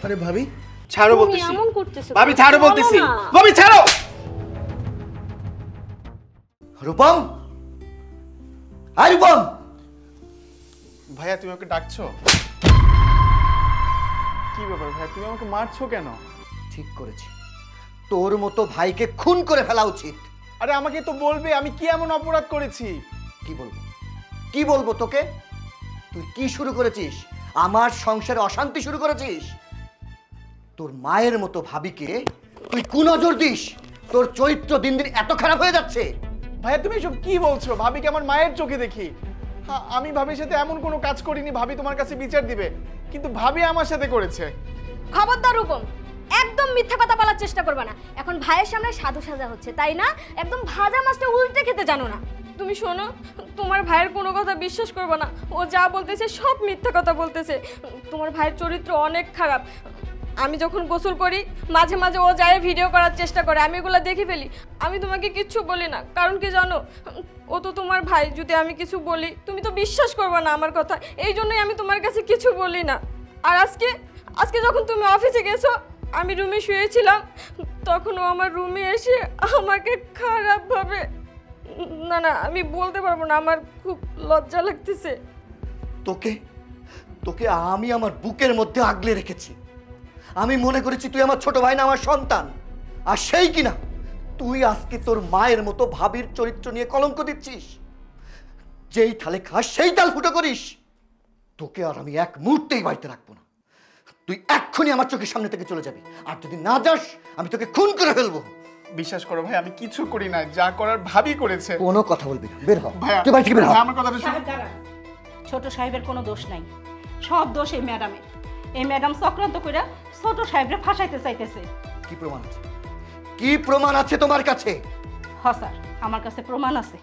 আরে ভাবি ছাড়ো বলতেছি। তুমি এমন করতেছো ভাবি ছাড়ো বলতেছি। ভাবি ছাড়ো। রূপম, আই রূপম। ভাইয়া তুমি আমাকে ডাকছো? কি ব্যাপার ভাইয়া, তুমি আমাকে মারছো কেন? ঠিক করেছি, তোর মতো ভাইকে খুন করে ফেলা উচিত। আরে আমাকে তো বলবে আমি কি এমন অপরাধ করেছি। কি বলবো, কি বলবো তোকে? তুই কি শুরু করেছিস? আমার সংসারে অশান্তি শুরু করেছিস। তোর মায়ের মতো ভাবিকে তুই কুনজর দিস। তোর চরিত্র দিন দিন এত খারাপ হয়ে যাচ্ছে। ভাইয়া তুমি এসব কি বলছো? ভাবিকে আমার মায়ের চোখে দেখি। হ্যাঁ, আমি ভাবির সাথে এমন কোনো কাজ করিনি। ভাবি তোমার কাছে বিচার দিবে, কিন্তু ভাবি আমার সাথে করেছে। খবরদার রূপম, একদম মিথ্যা কথা বলার চেষ্টা করবে না। এখন ভাইয়ের সামনে সাধু সাজা হচ্ছে, তাই না? একদম ভাজা মাছটা উল্টে খেতে জানো না। তুমি শোনো, তোমার ভাইয়ের কোনো কথা বিশ্বাস করবে না। ও যা বলতেছে সব মিথ্যা কথা বলতেছে। তোমার ভাইয়ের চরিত্র অনেক খারাপ। আমি যখন গোসল করি মাঝে মাঝে ও যায় ভিডিও করার চেষ্টা করে, আমি এগুলো দেখে ফেলি। আমি তোমাকে কিচ্ছু বলি না, কারণ কি জানো, ও তো তোমার ভাই। যদি আমি কিছু বলি তুমি তো বিশ্বাস করবে না আমার কথা, এই জন্যই আমি তোমার কাছে কিছু বলি না। আর আজকে যখন তুমি অফিসে গেছো, আমি রুমে শুয়েছিলাম, তখন ও আমার রুমে এসে আমাকে খারাপভাবে, না না আমি বলতে পারবো না, আমার খুব লজ্জা লাগতেছে। তোকে তোকে আমি আমার বুকের মধ্যে আগলে রেখেছি। আমি মনে করেছি তুই আমার ছোট ভাই না, আমার সন্তান। আর সেই কিনা তুই আজকে তোর মায়ের মতো ভাবির চরিত্র নিয়ে কলঙ্ক দিচ্ছিস। যেই থালে খাস সেই তাল ফুটো করিস। তোকে আর আমি এক মুহূর্তেই বাড়িতে রাখবো না। তুই এক্ষুনি আমার চোখের সামনে থেকে চলে যাবি, আর যদি না যাস আমি তোকে খুন করে ফেলবো। বিশ্বাস করো ভাই, আমি কিছু করি না, যা করার ভাবি করেছে। কোনো কথা বলবি না, বের হ। ভাইয়া, তুই বাড়ি থেকে বের হ। আমার কথাটা শোনো। ছোট সাহেবের কোনো দোষ নাই, সব দোষ এই ম্যাডামের। এই ম্যাডাম চক্রান্ত করে ছোট সাহেবরে ফাঁসাইতে চাইতেছে। কি প্রমাণ আছে? কি প্রমাণ আছে তোমার কাছে? হ স্যার, আমার কাছে প্রমাণ আছে,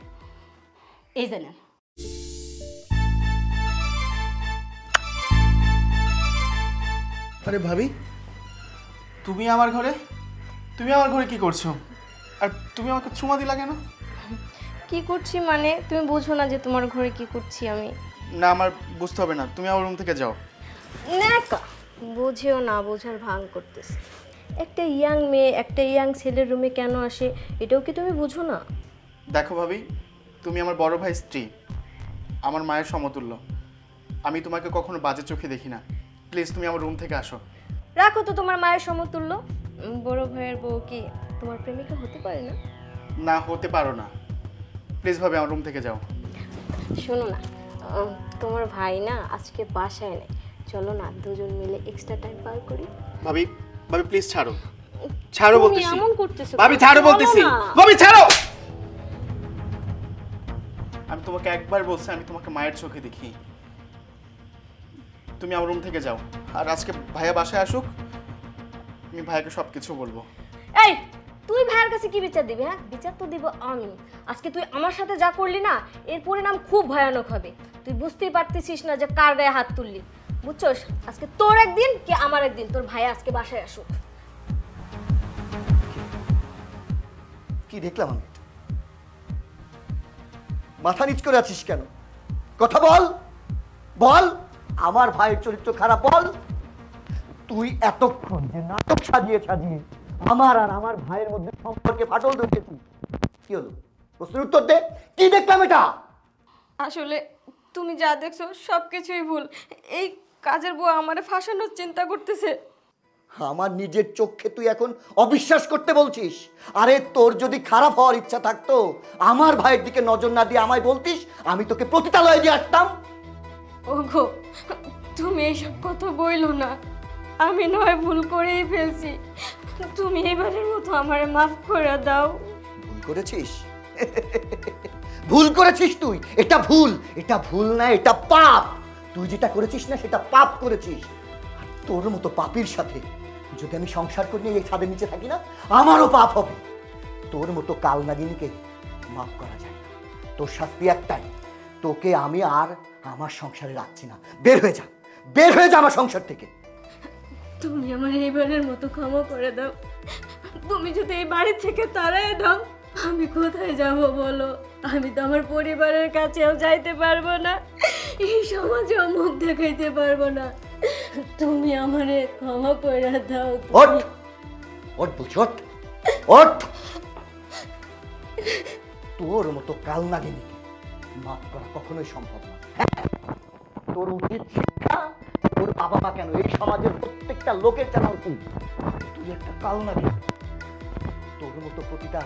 এই জানেন। আরে ভাবি, তুমি আমার ঘরে কি করছো? আর তুমি আমাকে চুমা দিলা কেন? কি করছি মানে তুমি বুঝো না যে তোমার ঘরে কি করছি আমি? না, আমার বুঝতে হবে না, তুমি আমার রুম থেকে যাও। না বুঝেও না বোঝার ভান করতেছে। একটা ইয়াং মেয়ে একটা ইয়াং ছেলের রুমে কেন আসে এটাও কি তুমি বুঝো না? দেখো ভাবি, তুমি আমার বড় ভাই স্ত্রী, আমার মায়ের সমতুল্য। আমি তোমাকে কখনো বাজে চোখে দেখি না। প্লিজ তুমি আমার রুম থেকে আসো। রাখো তো তোমার মায়ের সমতুল্য। বড় ভাইয়ের বউ কি তোমার প্রেমিকা হতে পারে না? না, হতে পারো না। প্লিজ ভাবি আমার রুম থেকে যাও। শোনো না, তোমার ভাই না আজকে বাসায় নেই, চলো না দুজন মিলে এক্সট্রা টাইম পার করি। ভাবি প্লিজ ছাড়ো, ছাড়ো বলতেছি। তুমি এমন করতেছো ভাবি ছাড়ো বলতেছি। ভাবি ছাড়ো। আমি তোমাকে একবার বলছি আমি তোমাকে মায়ের চোখে দেখি। তুমি আমার রুম থেকে যাও, আর আজকে ভাইয়া বাসায় আসুক, আমি ভাইয়াকে সবকিছু বলবো। এই তুই ভাইয়ের কাছে কি বিচার দিবি? হ্যাঁ, বিচার তো দিব আমি। আজকে তুই আমার সাথে যা করলি না, এর পরিণাম খুব ভয়ানক হবে। তুই বুঝতেই পারতেছিস না যে কার গায়ে হাত তুললি। বুঝছস, আজকে তোর একদিন কি আমার একদিন। তোর ভাই আজকে বাসায় আসুক। কি দেখলাম আমি? মাথা নিচ করে আছিস কেন? কথা বল, বল। আমার ভাইয়ের চরিত্র খারাপ, বল। তুই এতক্ষণ যে নাটক সাজিয়ে আমার আর আমার ভাইয়ের মধ্যে সম্পর্কে ফাটল ধরেছিস, কি হলো? প্রশ্নের উত্তর দে, কি দেখলাম এটা? আসলে তুমি যা দেখছো সবকিছুই ভুল। এই কাজের বউ আমারে ফাঁসানোর চিন্তা করতেছে। আমার নিজের চোখে তুই এখন অবিশ্বাস করতে বলছিস? আরে তোর যদি খারাপ হওয়ার ইচ্ছা থাকতো আমার ভাইয়ের দিকে নজর না দিয়ে আমায় বলতিস, আমি তোকে পতিতালয়ে দিয়ে আসতাম। ওগো, তুমি এইসব কথা বইলো না। আমি নয় ভুল করেই ফেলছি, তুমি এবারের মতো আমারে মাফ করে দাও। ভুল করেছিস? ভুল করেছিস তুই। এটা ভুল না, এটা পাপ। তুই যেটা করেছিস না সেটা পাপ করেছিস। আর তোর মতো পাপীর সাথে যদি আমি সংসার করে নিয়ে এই ছাদের নিচে থাকি না, আমারও পাপ হবে। তোর মতো কালনাগিনীকে মাফ করা যায় না। তোর শাস্তি একটাই, তোকে আমি আর আমার সংসারে রাখছি না। বের হয়ে যা আমার সংসার থেকে। তুমি আমার এইবারের মতো ক্ষমা করে দাও। তুমি যদি এই বাড়ি থেকে তাড়াই দাও, আমি কোথায় যাব বলো? আমি তো আমার পরিবারের কাছেও যাইতে পারবো না, এই সমাজেও মুখ দেখাইতে পারবো না। তুমি আমারে ক্ষমা করে দাও। ওঠ ওঠ বলছি, ওঠ ওঠ। তোর মতো কাল নাগিনীকে মাফ করা কখনোই সম্ভব না। তোর উচিত শিক্ষা তোর বাবা মা কেন এই সমাজের প্রত্যেকটা লোকের জানা উচিত তুই একটা কাল নাগিনী। তোর মতো প্রতিটা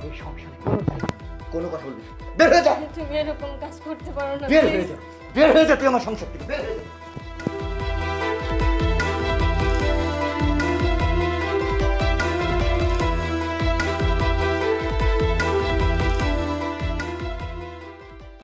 এই সংসারে কোনো জায়গা নেই। কোনো কথা বলবি না। বের হয়ে যা, তুমি এরকম কাজ করতে পারো না, বের হয়ে যা, বের হয়ে যা তুই আমার সংসার থেকে, বের হয়ে যা।